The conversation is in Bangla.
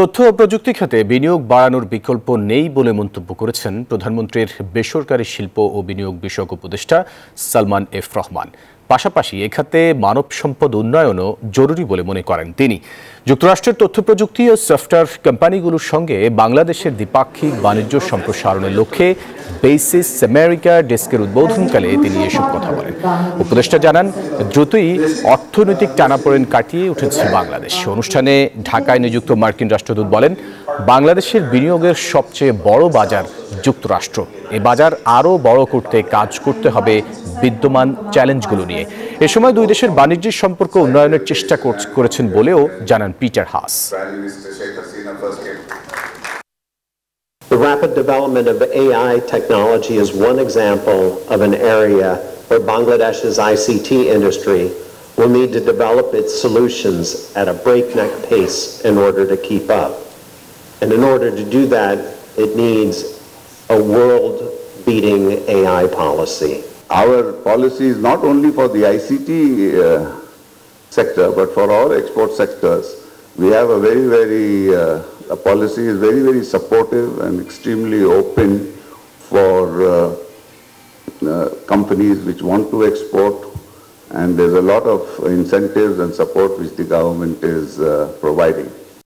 তথ্য ও প্রযুক্তি খাতে বিনিয়োগ বাড়ানোর বিকল্প নেই বলে মন্তব্য করেছেন প্রধানমন্ত্রীর বেসরকারি শিল্প ও বিনিয়োগ বিষয়ক উপদেষ্টা সালমান এফ রহমান। পাশাপাশি এ খাতে মানব সম্পদ উন্নয়নও জরুরি বলে মনে করেন তিনি। যুক্তরাষ্ট্রের তথ্য প্রযুক্তি ও সফটওয়্যার কোম্পানিগুলোর সঙ্গে বাংলাদেশের দ্বিপাক্ষিক বাণিজ্য সম্প্রসারণের লক্ষ্যে বেসিস আমেরিকা ডেস্কের উদ্বোধনকালে তিনি এসব কথা বলেন। উপদেষ্টা জানান, দ্রুতই অর্থনৈতিক টানাপোড়েন কাটিয়ে উঠেছে বাংলাদেশ। অনুষ্ঠানে ঢাকায় নিযুক্ত মার্কিন রাষ্ট্রদূত বলেন, বাংলাদেশের বিনিয়োগের সবচেয়ে বড় বাজার যুক্তরাষ্ট্র। এই বাজার আরও বড় করতে কাজ করতে হবে বিদ্যমান চ্যালেঞ্জগুলো নিয়ে। এ সময় দুই দেশের বাণিজ্যিক সম্পর্ক উন্নয়নের চেষ্টা করেছেন বলেও জানান Peter Haas. The rapid development of AI technology is one example of an area where Bangladesh's ICT industry will need to develop its solutions at a breakneck pace in order to keep up. And in order to do that, it needs a world-beating AI policy. Our policy is not only for the ICT sector, but for all export sectors. We have a a policy is very supportive and extremely open for companies which want to export, and there's a lot of incentives and support which the government is providing.